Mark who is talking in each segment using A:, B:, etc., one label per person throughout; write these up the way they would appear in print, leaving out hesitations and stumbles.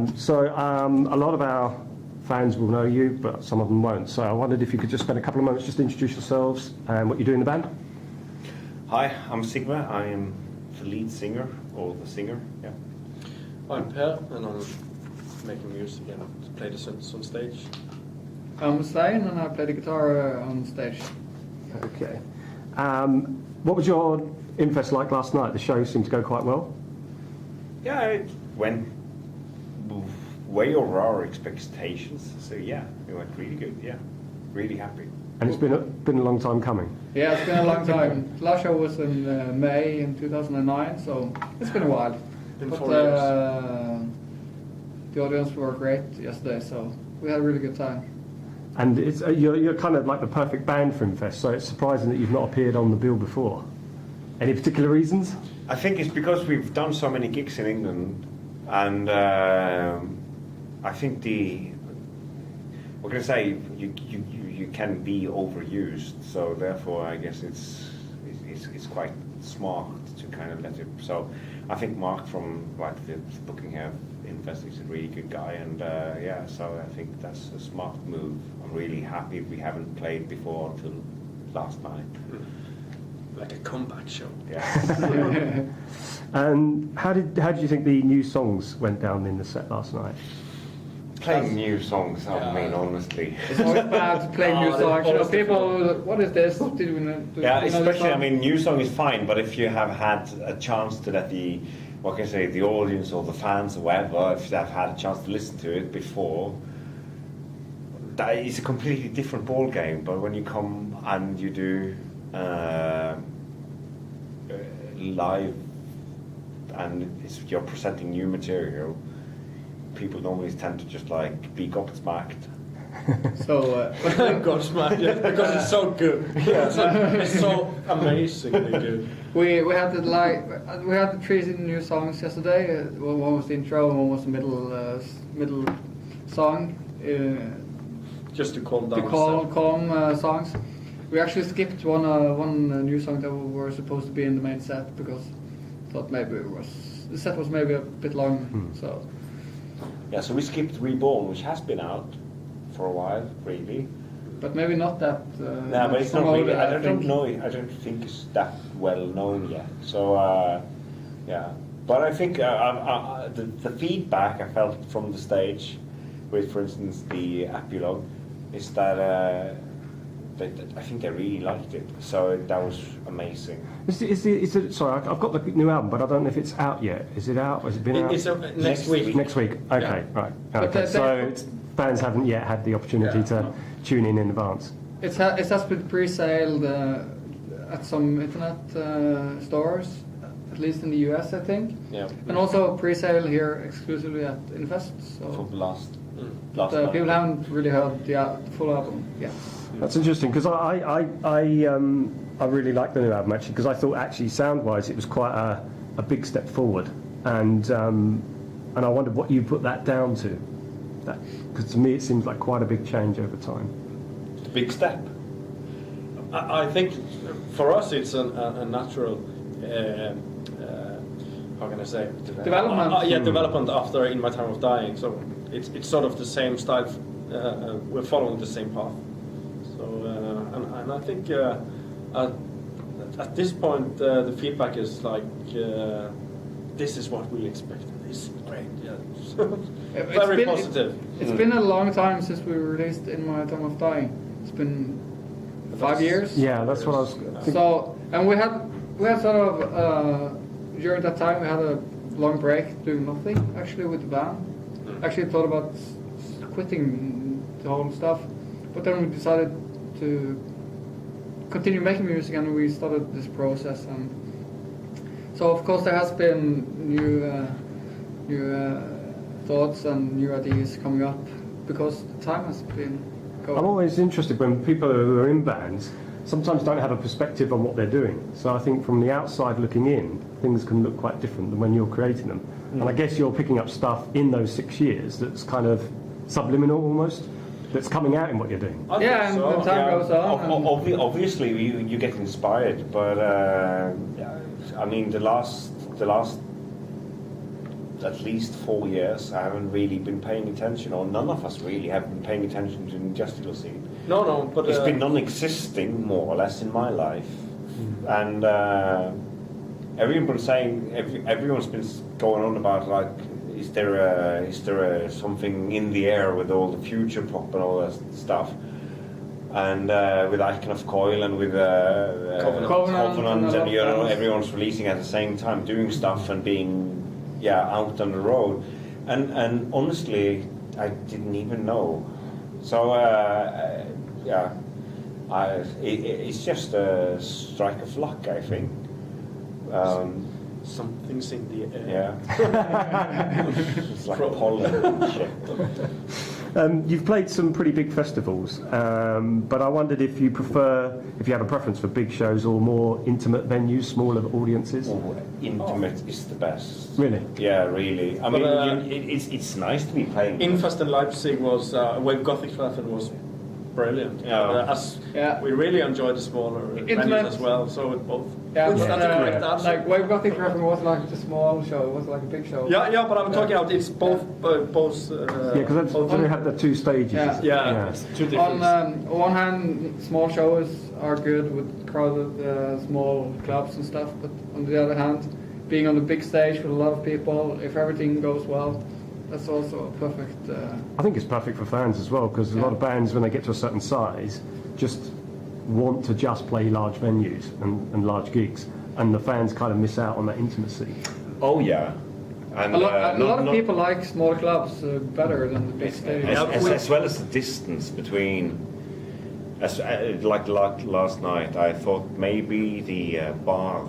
A: A lot of our fans will know you, but some of them won't. So I wondered if you could just spend a couple of moments just to introduce yourselves and what you do in the band.
B: Hi, I'm Sigma. I am the lead singer, or the singer, yeah.
C: I'm Per, and I'm making music and play the synths on stage.
D: I'm Stein, and I play the guitar on stage.
A: Okay. What was your Infest like last night? The show seemed to go quite well.
B: Yeah, it went way over our expectations. So yeah, it went really good. Yeah, really happy.
A: And it's been a long time coming.
D: Yeah, it's been a long time. The last show was in May in 2009, so it's been a while.
C: Been 4 years.
D: The audience were great yesterday, so we had a really good time.
A: And it's, you're kind of like the perfect band for Infest, so it's surprising that you've not appeared on the bill before. Any particular reasons?
B: I think it's because we've done so many gigs in England, and I think we're going to say you can be overused, so therefore I guess it's quite smart to kind of let it. So I think Mark from the booking here Infest is a really good guy, and yeah, so I think that's a smart move. I'm really happy we haven't played before until last night.
C: Like a comeback show.
B: Yeah.
A: And how did you think the new songs went down in the set last night?
B: Playing new songs, I mean, honestly.
D: It's always bad to play new songs. You know, people, what is this?
B: Yeah, especially, I mean, new song is fine, but if you have had a chance to let the audience or the fans or whatever, if they've had a chance to listen to it before, that is a completely different ball game. But when you come and you do live and you're presenting new material, people normally tend to just be gobsmacked.
D: So
C: gobsmacked, yeah, because it's so good. Yeah, it's so amazingly good.
D: We had the three new songs yesterday. One was the intro, and one was the middle song.
C: Just to calm down.
D: The calm songs. We actually skipped one new song that were supposed to be in the main set because I thought maybe the set was maybe a bit long. So.
B: Yeah, so we skipped Reborn, which has been out for a while, really.
D: But maybe not that.
B: No, but it's not really. I don't know. I don't think it's that well known yet. So yeah, but I think the feedback I felt from the stage, with, for instance, the epilogue, is that I think they really liked it. So that was amazing.
A: Sorry, I've got the new album, but I don't know if it's out yet. Is it out? Has it been out?
C: It's next week.
A: Next week. Okay,
C: Yeah.
A: right. Okay. So fans haven't yet had the opportunity to tune in advance.
D: It has been pre-saled at some internet stores, at least in the US, I think.
B: Yeah.
D: And also pre-sale here exclusively at Infest. So
B: For the last
D: people haven't really heard the full album yet.
A: That's interesting because I really like the new album actually, because I thought actually sound-wise it was quite a big step forward, and I wondered what you put that down to. Because to me it seems like quite a big change over time.
B: It's a big step.
C: I think for us it's a natural. How can I say?
D: Development.
C: Development after In My Time of Dying. So it's sort of the same style. We're following the same path. So and I think at this point the feedback is like this is what we expected. This is great. Yeah. Very positive.
D: It's been a long time since we released In My Time of Dying. It's been 5 years.
A: Yeah, that's what I was thinking.
D: So, and we had sort of during that time we had a long break doing nothing actually with the band. Actually thought about quitting the whole stuff, but then we decided to continue making music, and we started this process. And so of course there has been new thoughts and new ideas coming up because the time has been going.
A: I'm always interested when people who are in bands sometimes don't have a perspective on what they're doing. So I think from the outside looking in, things can look quite different than when you're creating them. And I guess you're picking up stuff in those 6 years that's kind of subliminal almost, that's coming out in what you're doing.
D: Yeah, and the time goes on.
B: Obviously, you get inspired, but I mean, the last at least 4 years, I haven't really been paying attention, or none of us really have been paying attention to the industrial scene.
C: No, but
B: It's been non-existing, more or less, in my life. And everyone's been going on about, like, is there something in the air with all the future pop and all that stuff? And with that kind of Coil and with Covenant and everyone's releasing at the same time, doing stuff and being out on the road. And honestly, I didn't even know. So it's just a strike of luck, I think.
C: Something's in the air.
B: Yeah. It's like pollen and shit.
A: You've played some pretty big festivals, but I wondered if you have a preference for big shows or more intimate venues, smaller audiences.
B: Oh, intimate is the best.
A: Really?
B: Yeah, really. I mean, it's nice to be playing.
C: Infest in Leipzig was Wave Gothic Bradford was brilliant.
B: Yeah.
C: We really enjoyed the smaller venues as well. So it both.
D: Yeah,
C: That's
D: but,
C: a correct answer.
D: like Wave Gothic Bradford was like a small show. It was like a big show.
C: Yeah, but I'm talking about it's both.
A: Because they have the two stages.
C: Yeah, it's two different.
D: On one hand, small shows are good with crowded small clubs and stuff, but on the other hand, being on the big stage with a lot of people, if everything goes well, that's also a perfect.
A: I think it's perfect for fans as well, because a lot of bands, when they get to a certain size, just want to just play large venues and large gigs, and the fans kind of miss out on that intimacy.
B: Oh yeah. And
D: a lot of people like smaller clubs better than the big stadiums.
B: as well as the distance between. Like last night, I thought maybe the bar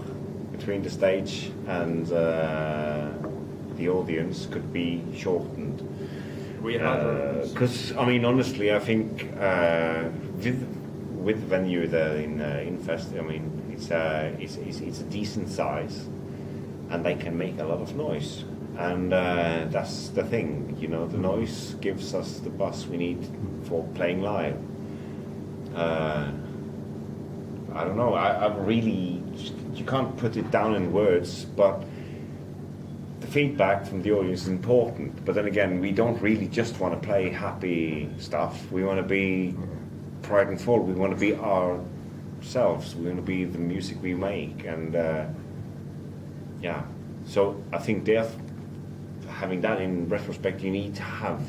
B: between the stage and the audience could be shortened. Because I mean, honestly, I think with the venue there in Infest, I mean, it's a decent size, and they can make a lot of noise. And that's the thing, you know, the noise gives us the buzz we need for playing live. I don't know, I really, you can't put it down in words, but the feedback from the audience is important. But then again, we don't really just want to play happy stuff. We want to be pride and fall. We want to be ourselves. We want to be the music we make. And so I think having that in retrospect, you need to have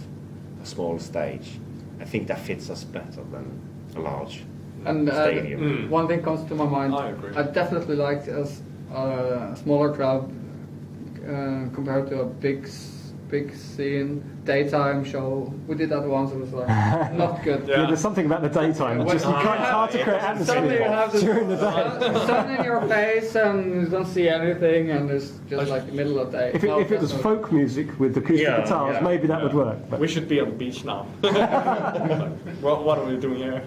B: a small stage. I think that fits us better than a large stadium.
D: One thing comes to my mind.
C: I agree.
D: I definitely liked a smaller crowd compared to a big scene daytime show. We did that once. It was like not good.
A: Yeah, there's something about the daytime. It's hard to create
D: Suddenly you
A: atmosphere
D: have the
A: during the day.
D: sun in your face and you don't see anything, and it's just like the middle of the day.
A: If it was folk music with acoustic guitars, maybe that would work. But
C: We should be on the beach now. What are we doing here?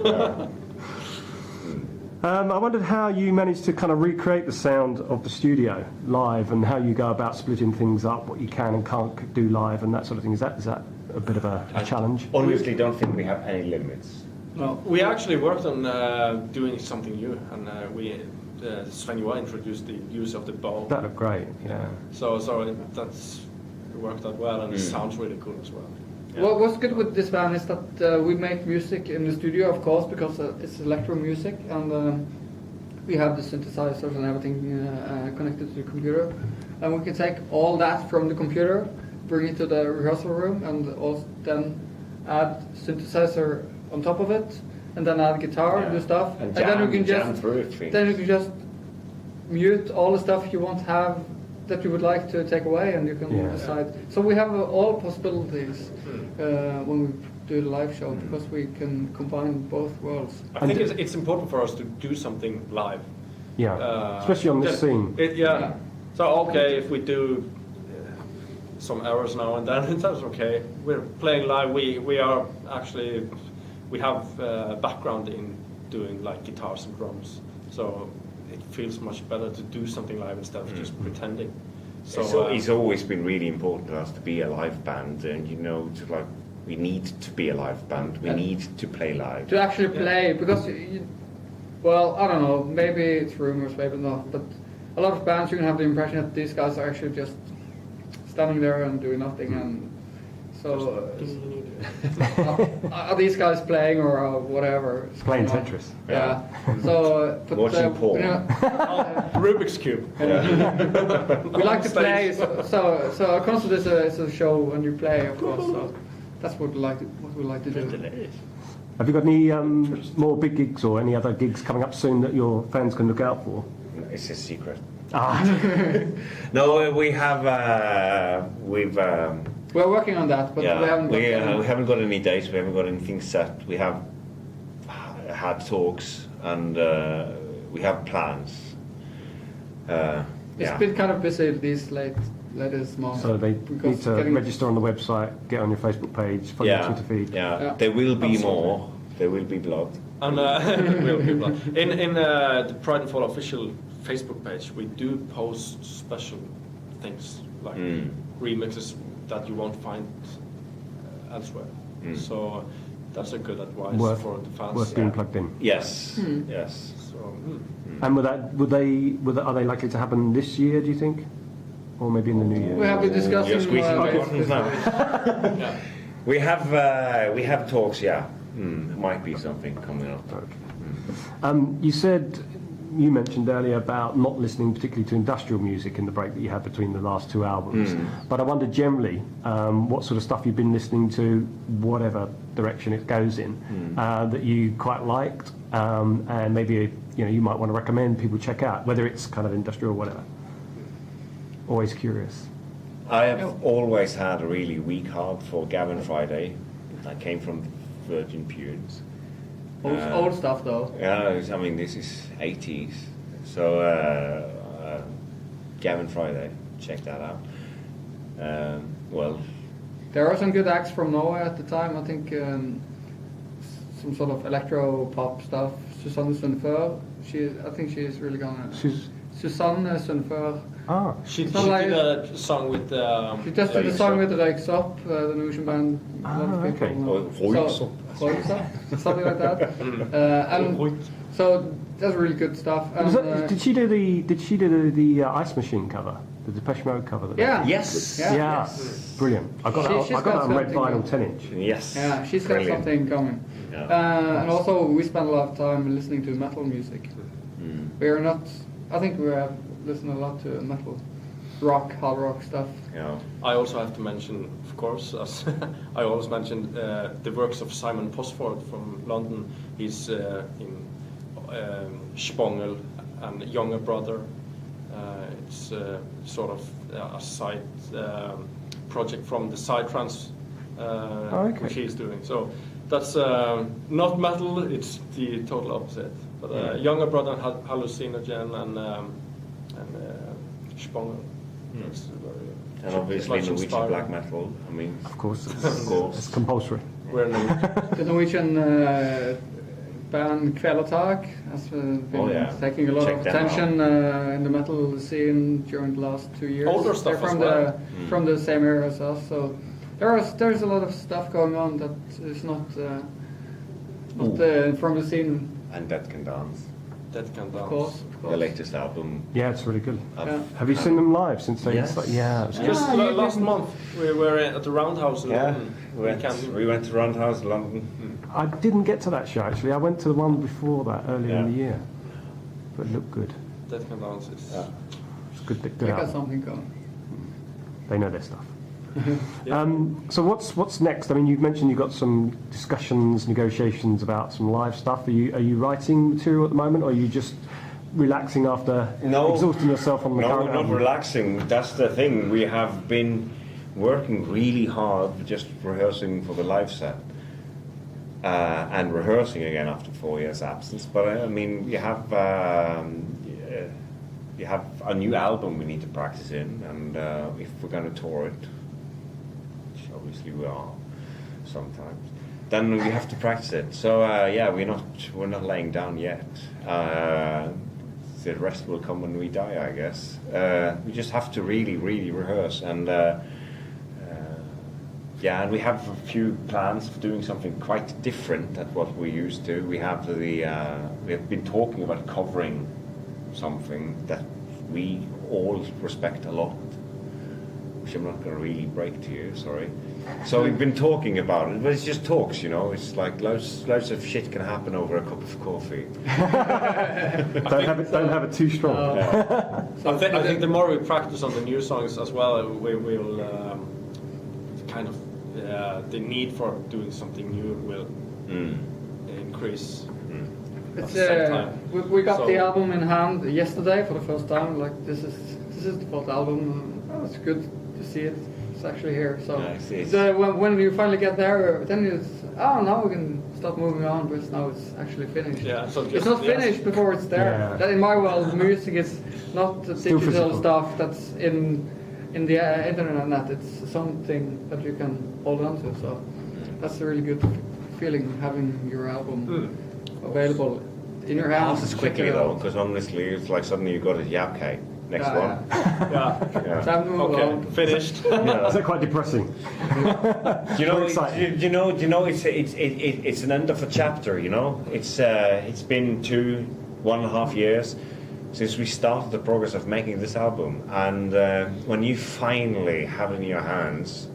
A: I wondered how you managed to kind of recreate the sound of the studio live, and how you go about splitting things up, what you can and can't do live, and that sort of thing. Is that a bit of a challenge?
B: Honestly, don't think we have any limits.
C: No, we actually worked on doing something new, and Sven Joa introduced the use of the bow.
A: That looked great. Yeah.
C: So that's worked out well, and it sounds really cool as well.
D: Well, what's good with this band is that we make music in the studio, of course, because it's electro music, and we have the synthesizers and everything connected to the computer, and we can take all that from the computer, bring it to the rehearsal room, and also then add synthesizer on top of it, and then add guitar and do stuff,
B: and
D: then you can
B: just
D: mute all the stuff you want to have that you would like to take away, and you can decide. So we have all possibilities when we do the live show, because we can combine both worlds.
C: I think it's important for us to do something live.
A: Yeah, especially on this scene.
C: So if we do some errors now and then, that's okay. We're playing live. We are actually, we have background in doing like guitars and drums, so it feels much better to do something live instead of just pretending.
B: So it's always been really important to us to be a live band, and we need to be a live band. We need to play live.
D: To actually play, because I don't know, maybe it's rumors, maybe not, but a lot of bands you can have the impression that these guys are actually just standing there and doing nothing, and so are these guys playing or whatever?
A: Playing Tetris.
D: Yeah. So, but,
B: Watching porn.
C: Rubik's Cube.
D: we like to play. So a concert is a show and you play, of course. So that's what we like to do.
A: Have you got any more big gigs or any other gigs coming up soon that your fans can look out for?
B: It's a secret.
A: Ah,
B: No, we have.
D: We're working on that, but
B: Yeah,
D: we haven't.
B: we haven't got any dates. We haven't got anything set. We have had talks and we have plans.
D: It's been kind of busy these latest months.
A: so they
D: because
A: need to register on the website, get on your Facebook page, follow your Twitter feed.
D: Yeah.
B: There will be
C: Absolutely.
B: more. There will be blood.
C: And in the Pride and Fall official Facebook page, we do post special things like remixes that you won't find elsewhere. So that's a good advice for the fans.
A: Worth being plugged in.
B: Yes. Yes.
C: So,
A: And are they likely to happen this year, do you think? Or maybe in the new year?
D: We have been discussing.
B: You're squeezing
D: this-
B: buttons now.
C: yeah.
B: We have talks. Yeah. Might be something coming up.
A: Okay. You mentioned earlier about not listening particularly to industrial music in the break that you had between the last two albums. But I wonder generally what sort of stuff you've been listening to, whatever direction it goes in, that you quite liked, and maybe you might want to recommend people check out, whether it's kind of industrial or whatever. Always curious.
B: I have always had a really weak heart for Gavin Friday. I came from Virgin Punes.
D: Old stuff though.
B: Yeah, I mean this is 80s. So Gavin Friday, check that out. Well,
D: There are some good acts from Norway at the time. I think some sort of electro pop stuff. Susanne Sundfør. I think she is really gonna. Susanne Sundfør.
C: She
D: It's not
C: did
D: like-
C: a song with.
D: She just did a song with Røyks Up, the Norwegian band. A lot of people
A: okay.
D: know.
B: Røyks Up.
D: Røyks Up, something like that. And so that's really good stuff. And,
A: Did she do the Ice Machine cover, the Depeche Mode cover?
D: yeah.
B: yes.
D: Yeah.
A: Yeah, brilliant. I got
D: She's
A: that
D: got
A: on red
D: something.
A: vinyl 10-inch.
B: Yes.
D: Yeah, she's got
B: Brilliant.
D: something coming.
B: Yeah.
D: And also, we spend a lot of time listening to metal music. We are not. I think we have listened a lot to metal, rock, hard rock stuff.
B: Yeah.
C: I also have to mention, of course, as I always mentioned, the works of Simon Posford from London. He's in Spongel and Younger Brother. It's sort of a side project from the Psytrance, which he's doing. So that's not metal, it's the total opposite. But Younger Brother, Hallucinogen, and Spongel. That's very,
B: And obviously
C: much
B: Norwegian
C: inspiring.
B: black metal. I mean,
A: Of course,
B: of course.
A: it's compulsory.
C: We're in the
D: The Norwegian band Kvelertak has been taking a lot
B: Check
D: of
B: them
D: attention in the metal scene during the last 2 years.
C: Older stuff
D: They're
C: as
D: from
C: well.
D: from the same era as us, so there's a lot of stuff going on that is not from the scene,
B: And Dead Can Dance,
C: Dead Can Dance.
D: of course.
B: the latest album.
A: Yeah, it's really good.
D: Yeah.
A: Have you seen them live since they?
B: Yes.
A: Yeah, it's
C: Just
D: you
C: last
D: didn't-
C: month we were at the Roundhouse in
B: Yeah,
C: London.
B: we went to Roundhouse, London.
A: I didn't get to that show actually. I went to the one before that earlier in
B: Yeah.
A: the year, but it looked good.
C: Dead Can Dance is
A: It's good.
D: They
A: Good
D: got
A: album.
D: something going.
A: They know their stuff. So what's next? I mean, you've mentioned you've got some discussions, negotiations about some live stuff. Are you writing material at the moment, or are you just relaxing after
B: No.
A: exhausting yourself on the
B: No,
A: current
B: not
A: album?
B: relaxing. That's the thing. We have been working really hard, just rehearsing for the live set, and rehearsing again after 4 years absence. But I mean, you have a new album we need to practice in, and if we're going to tour it, which obviously we are sometimes, then we have to practice it. So yeah, we're not laying down yet. The rest will come when we die, I guess. We just have to really, really rehearse, and yeah, and we have a few plans of doing something quite different than what we used to. We have we have been talking about covering something that we all respect a lot, which I'm not going to really break to you, sorry. So we've been talking about it, but it's just talks, you know. It's like loads of shit can happen over a cup of coffee.
A: Don't have it too strong.
C: I think the more we practice on the new songs as well, we will kind of the need for doing something new will increase. At
D: It's,
C: the same time.
D: we got
C: So-
D: the album in hand yesterday for the first time. Like this is the fourth album. It's good to see it. It's actually here. So
B: Nice.
D: when you finally get there, then it's now we can start moving on. But now it's actually finished.
C: Yeah, so
D: It's
C: just-
D: not
C: yes.
D: finished before it's there.
A: Yeah.
D: That in my world, music is not the
A: Still
D: digital
A: physical.
D: stuff that's in the internet. It's something that you can hold on to. So that's a really good feeling having your album available in your hands.
B: Passes quickly though, because honestly, it's like suddenly you got a Yapke. Next
D: Yeah,
B: one.
C: Yeah.
B: Yeah.
D: Time to move
C: Okay.
D: on.
C: Finished.
A: Is that quite depressing?
B: Do you know?
A: Very exciting.
B: Do you know? It's an end of a chapter. You know, it's been 1.5 years since we started the progress of making this album, and when you finally have it in your hands,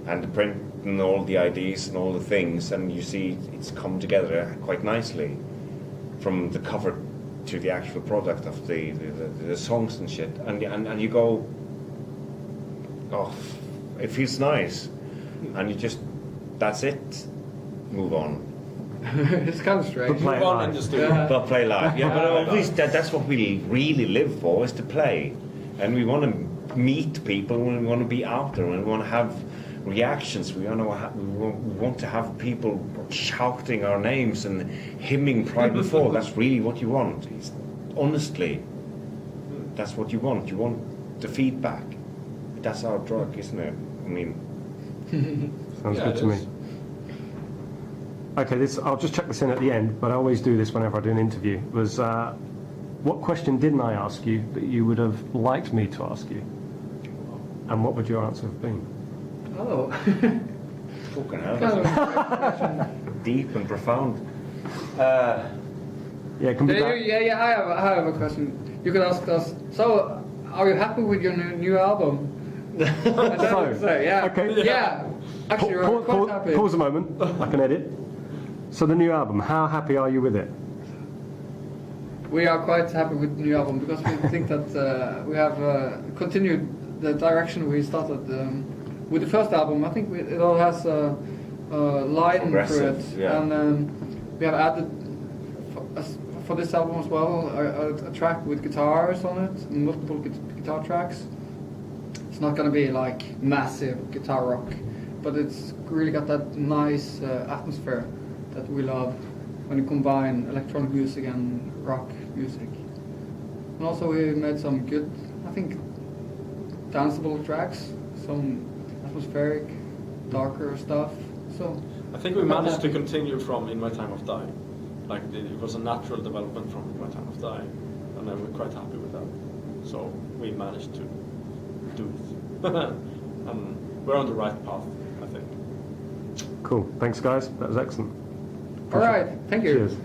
B: and the print and all the ideas and all the things, and you see it's come together quite nicely, from the cover to the actual product of the songs and shit, and you go, oh, it feels nice, and you just, that's it, move on.
D: It's kind of strange.
A: Play
C: Move on
A: live.
C: in the studio.
D: Yeah.
B: But play live, yeah. But obviously that's what we really live for, is to play, and we want to meet people, we want to be out there, and we want to have reactions. We want to have people shouting our names and hymning Pride and Fall. That's really what you want. Honestly, that's what you want. You want the feedback. That's our drug, isn't it? I mean,
A: Sounds
C: Yeah,
A: good
C: it
A: to me.
C: is.
A: Okay, I'll just check this in at the end, but I always do this whenever I do an interview. Was what question didn't I ask you that you would have liked me to ask you? And what would your answer have been?
D: Oh.
B: fucking hell,
D: Kind
B: that's
D: of-
B: deep and profound.
A: Yeah, it can be that.
D: yeah. I have a question. You could ask us. So, are you happy with your new album? And then
A: So,
D: you say, yeah.
A: okay.
D: Yeah. Actually, we're quite happy.
A: Pause a moment. I can edit. So the new album, how happy are you with it?
D: We are quite happy with the new album because we think that we have continued the direction we started with the first album. I think it all has a line through
B: Progressive,
D: it,
B: yeah.
D: and we have added for this album as well a track with guitars on it, multiple guitar tracks. It's not going to be like massive guitar rock, but it's really got that nice atmosphere that we love when you combine electronic music and rock music. And also we made some good, I think, danceable tracks, some atmospheric, darker stuff. So
C: I think we managed to continue from In My Time of Dying. Like it was a natural development from In My Time of Dying, and we're quite happy with that. So we managed to do it, and we're on the right path, I think.
A: Cool. Thanks, guys. That was excellent.
D: all right, thank you.
A: Cheers.